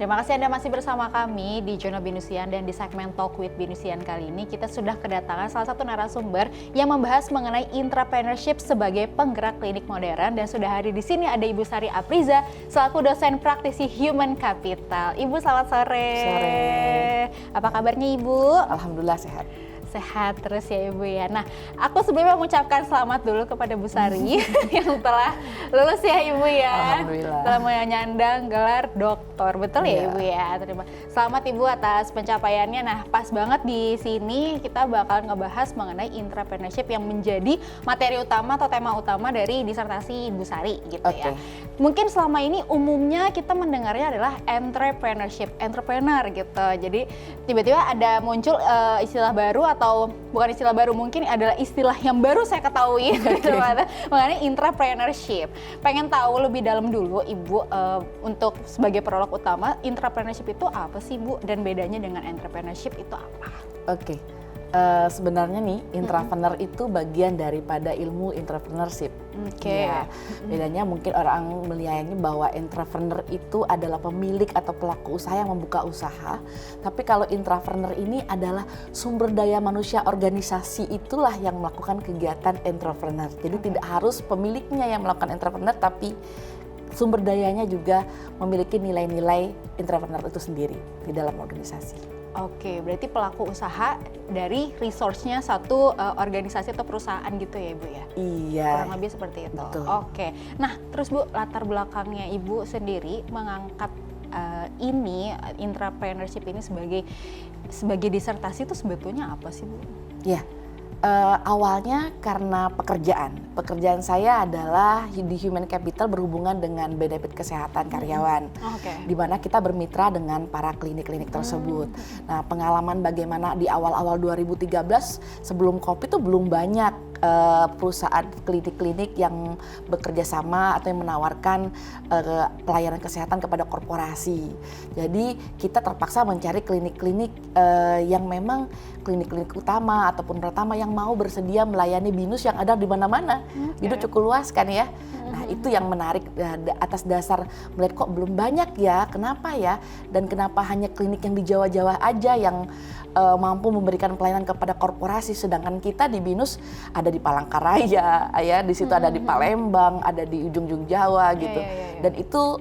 Terima kasih Anda masih bersama kami di Jurnal Binusian, dan di segmen Talk with Binusian kali ini kita sudah kedatangan salah satu narasumber yang membahas mengenai intrapreneurship sebagai penggerak klinik modern, dan sudah hadir di sini ada Ibu Sari Apriza selaku dosen praktisi Human Capital. Ibu selamat sore. Sore. Apa kabarnya Ibu? Alhamdulillah sehat. Sehat terus ya Ibu ya. Nah, aku sebelumnya mengucapkan selamat dulu kepada Bu Sari yang telah lulus ya Ibu ya. Alhamdulillah. Telah menyandang gelar doktor, betul ya Ibu ya. Terima. Selamat Ibu atas pencapaiannya. Nah, pas banget di sini kita bakal ngebahas mengenai intrapreneurship yang menjadi materi utama atau tema utama dari disertasi Ibu Sari gitu ya. Mungkin selama ini umumnya kita mendengarnya adalah entrepreneurship, entrepreneur gitu. Jadi tiba-tiba ada muncul istilah baru, atau bukan istilah baru, mungkin adalah istilah yang baru saya ketahui mengenai intrapreneurship. Pengen tahu lebih dalam dulu Ibu, untuk sebagai prolog utama, intrapreneurship itu apa sih Bu, dan bedanya dengan entrepreneurship itu apa? Oke. Sebenarnya nih intrapreneur itu bagian daripada ilmu entrepreneurship. Oke. Ya, bedanya mungkin orang melihatnya bahwa entrepreneur itu adalah pemilik atau pelaku usaha yang membuka usaha. Tapi kalau intrapreneur ini adalah sumber daya manusia organisasi, itulah yang melakukan kegiatan entrepreneur. Jadi tidak harus pemiliknya yang melakukan entrepreneur, tapi sumber dayanya juga memiliki nilai-nilai entrepreneur itu sendiri di dalam organisasi. Oke, berarti pelaku usaha dari resource-nya satu organisasi atau perusahaan gitu ya Ibu ya? Iya. Kurang lebih seperti itu. Betul. Oke, nah terus Bu, latar belakangnya Ibu sendiri mengangkat ini intrapreneurship ini sebagai disertasi itu sebetulnya apa sih Bu? Ya. Awalnya karena pekerjaan saya adalah di Human Capital berhubungan dengan benefit kesehatan karyawan, di mana kita bermitra dengan para klinik-klinik tersebut. Nah, pengalaman bagaimana di awal-awal 2013 sebelum COVID itu belum banyak perusahaan klinik-klinik yang bekerja sama atau yang menawarkan pelayanan kesehatan kepada korporasi. Jadi kita terpaksa mencari klinik-klinik yang memang klinik-klinik utama ataupun pertama yang mau bersedia melayani binus yang ada di mana-mana. Binus cukup luas kan ya. Nah, itu yang menarik atas dasar melihat kok belum banyak ya, kenapa ya? Dan kenapa hanya klinik yang di Jawa-Jawa aja yang mampu memberikan pelayanan kepada korporasi, sedangkan kita di binus ada di Palangkaraya, ya, di situ ada di Palembang, ada di ujung-ujung Jawa gitu. Dan itu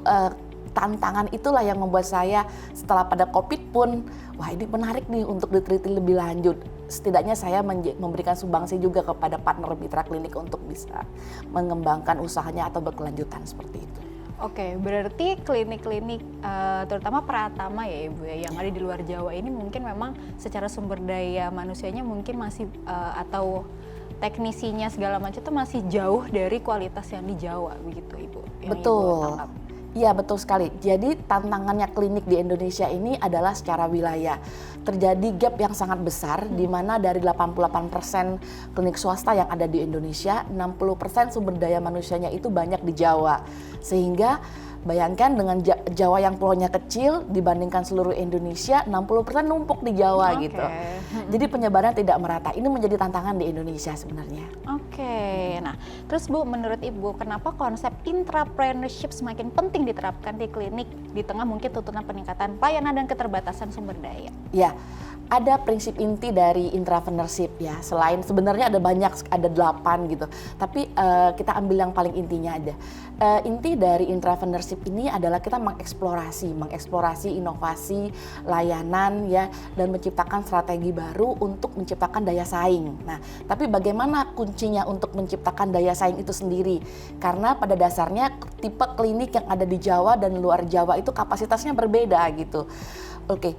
tantangan itulah yang membuat saya setelah pada COVID pun, wah ini menarik nih untuk diteliti lebih lanjut. Setidaknya saya memberikan sumbangsi juga kepada partner mitra klinik untuk bisa mengembangkan usahanya atau berkelanjutan seperti itu. Oke, berarti klinik-klinik terutama Pratama ya Ibu ya, yang ada di luar Jawa ini mungkin memang secara sumber daya manusianya mungkin masih atau teknisinya segala macam itu masih jauh dari kualitas yang di Jawa begitu Ibu. Betul. Iya betul sekali. Jadi tantangannya klinik di Indonesia ini adalah secara wilayah. Terjadi gap yang sangat besar di mana dari 88% klinik swasta yang ada di Indonesia, 60% sumber daya manusianya itu banyak di Jawa. Sehingga bayangkan dengan Jawa yang pulaunya kecil dibandingkan seluruh Indonesia, 60% numpuk di Jawa gitu. Jadi penyebaran tidak merata. Ini menjadi tantangan di Indonesia sebenarnya. Nah terus Bu, menurut Ibu kenapa konsep intrapreneurship semakin penting diterapkan di klinik di tengah mungkin tuntutan peningkatan pelayanan dan keterbatasan sumber daya? Ya, ada prinsip inti dari intrapreneurship ya. Selain sebenarnya ada banyak, ada 8 gitu. Tapi kita ambil yang paling intinya aja. Inti dari intrapreneurship ini adalah kita mengeksplorasi inovasi, layanan ya, dan menciptakan strategi baru untuk menciptakan daya saing. Nah, tapi bagaimana kuncinya untuk menciptakan daya saing itu sendiri? Karena pada dasarnya tipe klinik yang ada di Jawa dan luar Jawa itu kapasitasnya berbeda gitu. Oke.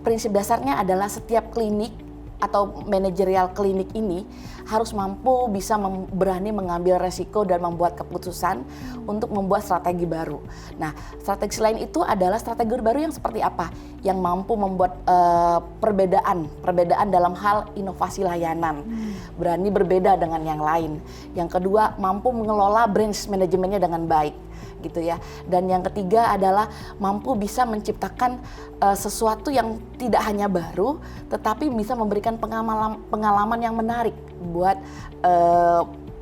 Prinsip dasarnya adalah setiap klinik atau manajerial klinik ini harus mampu bisa berani mengambil resiko dan membuat keputusan untuk membuat strategi baru. Nah, strategi lain itu adalah strategi baru yang seperti apa? Yang mampu membuat perbedaan dalam hal inovasi layanan. Berani berbeda dengan yang lain. Yang kedua, mampu mengelola branch manajemennya dengan baik. Gitu ya. Dan yang ketiga adalah mampu bisa menciptakan sesuatu yang tidak hanya baru, tetapi bisa memberikan pengalaman yang menarik buat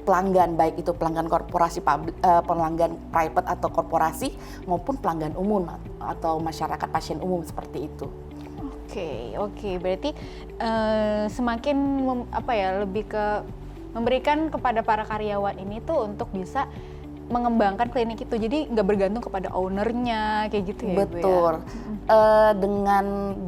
pelanggan, baik itu pelanggan korporasi, pelanggan private atau korporasi maupun pelanggan umum atau masyarakat pasien umum seperti itu. Oke, berarti semakin lebih ke memberikan kepada para karyawan ini tuh untuk bisa mengembangkan klinik itu, jadi nggak bergantung kepada ownernya kayak gitu ya. Betul. Bu, ya?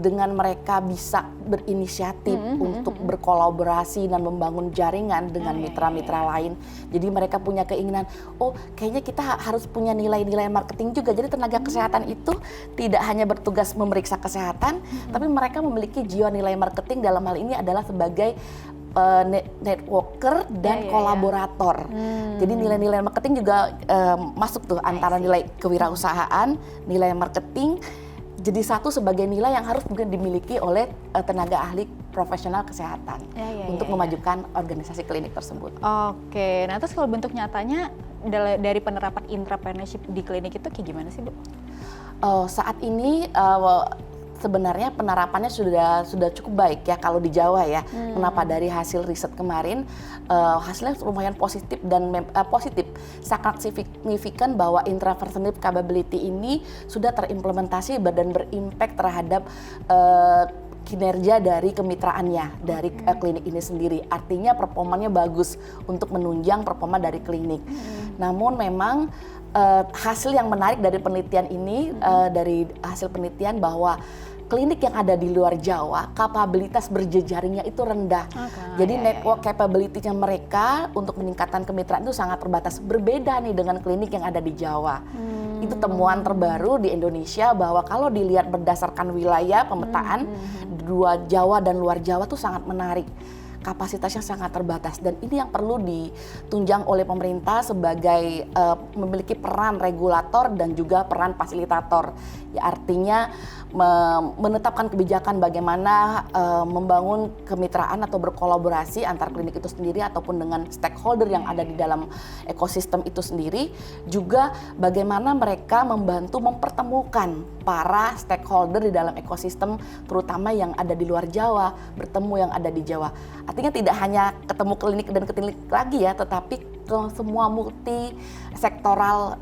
Dengan mereka bisa berinisiatif untuk berkolaborasi dan membangun jaringan dengan mitra-mitra lain. Jadi mereka punya keinginan, oh kayaknya kita harus punya nilai-nilai marketing juga. Jadi tenaga kesehatan itu tidak hanya bertugas memeriksa kesehatan, tapi mereka memiliki jiwa nilai marketing, dalam hal ini adalah sebagai networker dan kolaborator. Jadi nilai-nilai marketing juga masuk tuh antara nilai kewirausahaan, nilai marketing, jadi satu sebagai nilai yang harus juga dimiliki oleh tenaga ahli profesional kesehatan untuk memajukan organisasi klinik tersebut. Oke, nah terus kalau bentuk nyatanya dari penerapan intrapreneurship di klinik itu kayak gimana sih, Bu? Saat ini sebenarnya penerapannya sudah cukup baik ya kalau di Jawa ya. Kenapa? Dari hasil riset kemarin hasilnya lumayan positif dan sangat signifikan bahwa intrapersonal capability ini sudah terimplementasi dan berimpact terhadap kinerja dari kemitraannya dari klinik ini sendiri. Artinya performanya bagus untuk menunjang performa dari klinik. Namun memang hasil yang menarik dari penelitian ini, dari hasil penelitian bahwa klinik yang ada di luar Jawa, kapabilitas berjejaringnya itu rendah. Jadi network capability-nya mereka untuk meningkatkan kemitraan itu sangat terbatas. Berbeda nih dengan klinik yang ada di Jawa. Itu temuan terbaru di Indonesia bahwa kalau dilihat berdasarkan wilayah pemetaan, dua Jawa dan luar Jawa tuh sangat menarik. Kapasitasnya sangat terbatas dan ini yang perlu ditunjang oleh pemerintah sebagai memiliki peran regulator dan juga peran fasilitator. Ya, artinya menetapkan kebijakan bagaimana membangun kemitraan atau berkolaborasi antar klinik itu sendiri ataupun dengan stakeholder yang ada di dalam ekosistem itu sendiri. Juga bagaimana mereka membantu mempertemukan para stakeholder di dalam ekosistem, terutama yang ada di luar Jawa, bertemu yang ada di Jawa. Artinya tidak hanya ketemu klinik dan klinik lagi ya, tetapi ke semua multi sektoral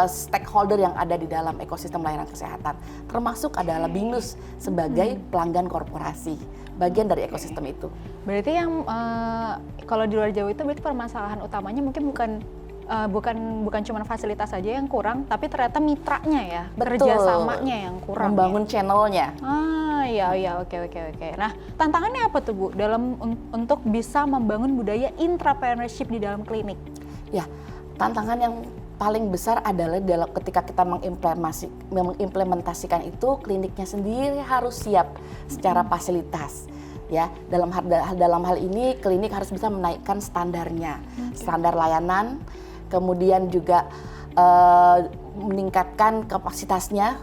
stakeholder yang ada di dalam ekosistem layanan kesehatan, termasuk adalah BINUS sebagai pelanggan korporasi, bagian dari ekosistem itu. Berarti yang kalau di luar Jawa itu berarti permasalahan utamanya mungkin bukan cuma fasilitas saja yang kurang, tapi ternyata mitranya ya, kerjasamanya yang kurang. Membangun channelnya. Ya, oke. Nah, tantangannya apa tuh Bu dalam untuk bisa membangun budaya intrapreneurship di dalam klinik? Ya, tantangan yang paling besar adalah ketika kita mengimplementasikan itu, kliniknya sendiri harus siap secara fasilitas. Ya, dalam hal ini klinik harus bisa menaikkan standarnya, standar layanan, kemudian juga meningkatkan kapasitasnya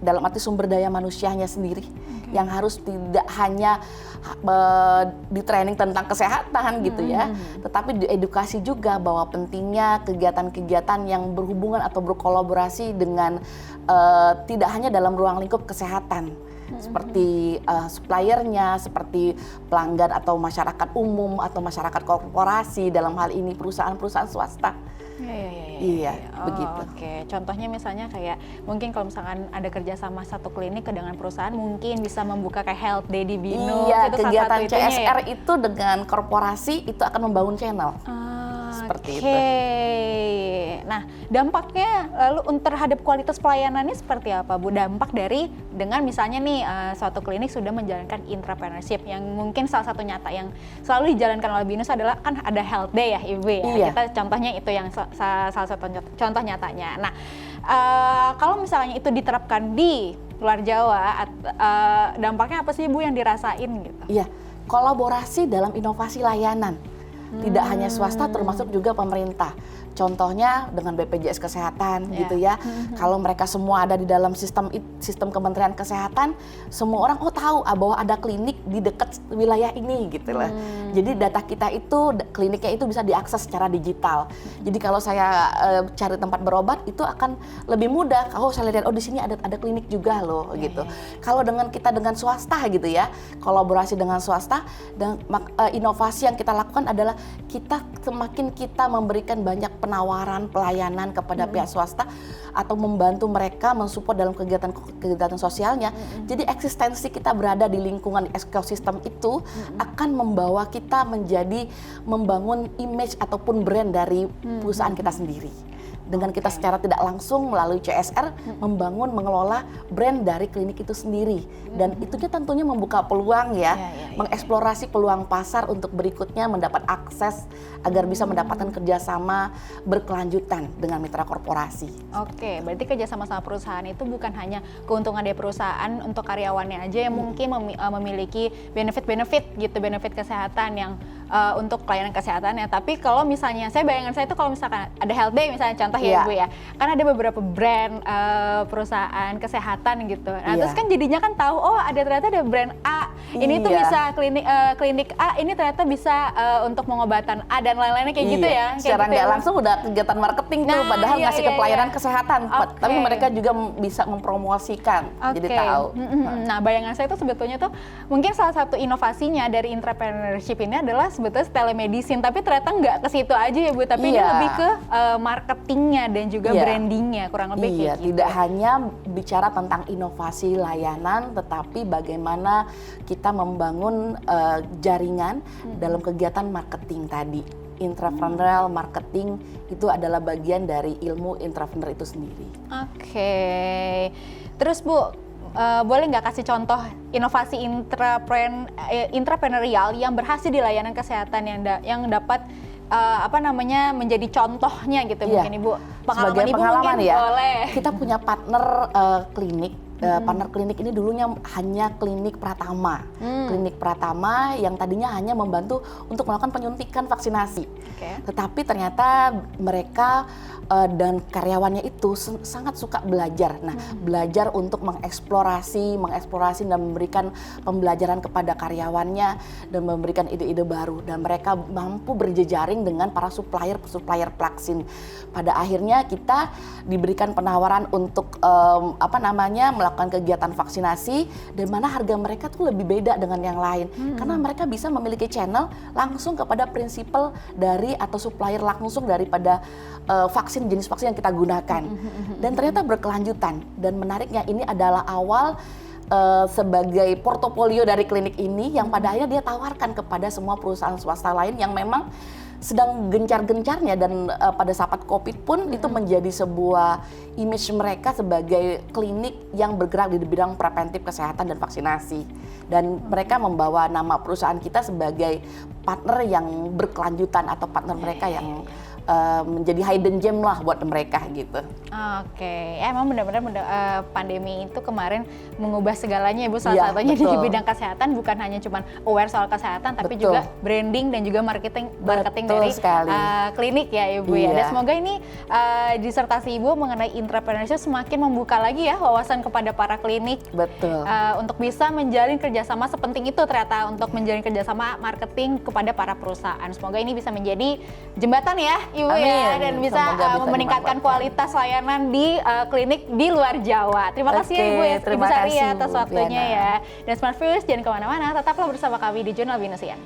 dalam arti sumber daya manusianya sendiri, yang harus tidak hanya di training tentang kesehatan gitu ya, tetapi diedukasi juga bahwa pentingnya kegiatan-kegiatan yang berhubungan atau berkolaborasi dengan tidak hanya dalam ruang lingkup kesehatan, seperti suppliernya, seperti pelanggan atau masyarakat umum atau masyarakat korporasi, dalam hal ini perusahaan-perusahaan swasta. Iya, begitu. Oke, contohnya misalnya kayak mungkin kalau misalkan ada kerjasama satu klinik dengan perusahaan, mungkin bisa membuka kayak health day di BINUS. Iya, itu kegiatan CSR itu dengan korporasi itu akan membangun channel. Seperti itu. Nah, dampaknya lalu terhadap kualitas pelayanannya seperti apa, Bu? Dampak dengan misalnya nih suatu klinik sudah menjalankan intrapreneurship, yang mungkin salah satu nyata yang selalu dijalankan oleh BINUS adalah kan ada health day ya, Ibu ya. Iya. Kita contohnya itu yang salah satu contoh nyatanya. Nah, kalau misalnya itu diterapkan di luar Jawa, dampaknya apa sih Bu yang dirasain gitu? Iya, kolaborasi dalam inovasi layanan. Tidak hanya swasta, termasuk juga pemerintah. Contohnya dengan BPJS Kesehatan gitu ya. Kalau mereka semua ada di dalam sistem Kementerian Kesehatan, semua orang tahu bahwa ada klinik di dekat wilayah ini gitu loh. Jadi data kita itu, kliniknya itu bisa diakses secara digital. Jadi kalau saya cari tempat berobat itu akan lebih mudah. Kalau saya lihat di sini ada klinik juga loh gitu. Kalau dengan swasta gitu ya, kolaborasi dengan swasta, dan inovasi yang kita lakukan adalah semakin kita memberikan banyak penawaran pelayanan kepada pihak swasta atau membantu mereka mensupport dalam kegiatan sosialnya. Jadi eksistensi kita berada di lingkungan ekosistem itu akan membawa kita menjadi membangun image ataupun brand dari perusahaan kita sendiri. Dengan kita secara tidak langsung melalui CSR mengelola brand dari klinik itu sendiri, dan itunya tentunya membuka peluang mengeksplorasi peluang pasar untuk berikutnya mendapat akses agar bisa mendapatkan kerjasama berkelanjutan dengan mitra korporasi. Oke, berarti kerjasama sama perusahaan itu bukan hanya keuntungan dari perusahaan untuk karyawannya aja yang mungkin memiliki benefit gitu, benefit kesehatan yang untuk pelayanan kesehatannya. Tapi kalau misalnya, bayangan saya itu kalau misalkan ada Health Day misalnya, contoh ya Bu ya, kan ada beberapa brand perusahaan kesehatan gitu. Nah terus kan jadinya kan tahu, ternyata ada brand A, ini tuh bisa klinik A, ini ternyata bisa untuk pengobatan A dan lain-lainnya kayak gitu ya. Secara nggak langsung udah kegiatan marketing tuh, padahal ngasih ke pelayanan kesehatan, tapi mereka juga bisa mempromosikan, jadi tahu. Nah bayangan saya itu sebetulnya tuh mungkin salah satu inovasinya dari entrepreneurship ini adalah sebetulnya telemedicine, tapi ternyata nggak ke situ aja ya Bu, tapi ini lebih ke marketingnya dan juga brandingnya, kurang lebih kayak gitu. Tidak hanya bicara tentang inovasi layanan, tetapi bagaimana kita membangun jaringan dalam kegiatan marketing tadi. Intrapreneurial marketing itu adalah bagian dari ilmu intrapreneur itu sendiri. Oke. Terus Bu, boleh nggak kasih contoh inovasi intrapreneurial yang berhasil di layanan kesehatan yang dapat menjadi contohnya gitu mungkin Ibu. Sebagai pengalaman ya, boleh. Kita punya partner klinik. Partner klinik ini dulunya hanya klinik Pratama. Klinik Pratama yang tadinya hanya membantu untuk melakukan penyuntikan vaksinasi. Tetapi ternyata mereka dan karyawannya itu sangat suka belajar. Nah, belajar untuk mengeksplorasi dan memberikan pembelajaran kepada karyawannya dan memberikan ide-ide baru, dan mereka mampu berjejaring dengan para supplier vaksin. Pada akhirnya kita diberikan penawaran untuk melakukan kegiatan vaksinasi, dan mana harga mereka tuh lebih beda dengan yang lain karena mereka bisa memiliki channel langsung kepada prinsipal dari atau supplier langsung daripada jenis vaksin yang kita gunakan, dan ternyata berkelanjutan. Dan menariknya ini adalah awal sebagai portofolio dari klinik ini yang pada akhirnya dia tawarkan kepada semua perusahaan swasta lain yang memang sedang gencar-gencarnya, dan pada saat COVID pun itu menjadi sebuah image mereka sebagai klinik yang bergerak di bidang preventif kesehatan dan vaksinasi. Dan mereka membawa nama perusahaan kita sebagai partner yang berkelanjutan atau partner mereka yang menjadi hidden gem lah buat mereka gitu. Oke, emang benar-benar pandemi itu kemarin mengubah segalanya Ibu, salah satunya di bidang kesehatan, bukan hanya cuma aware soal kesehatan, tapi juga branding dan juga marketing dari klinik ya Ibu ya. Dan semoga ini disertasi Ibu mengenai entrepreneurship semakin membuka lagi ya wawasan kepada para klinik. Untuk bisa menjalin kerjasama sepenting itu ternyata, untuk menjalin kerjasama marketing kepada para perusahaan. Semoga ini bisa menjadi jembatan ya Ibu ya, dan bisa meningkatkan kualitas layanan di klinik di luar Jawa. Terima kasih ya Ibu ya, Ibu Sari atas waktunya ya. Dan Smart Viewers jangan kemana-mana, tetaplah bersama kami di Jurnal Binus Siang.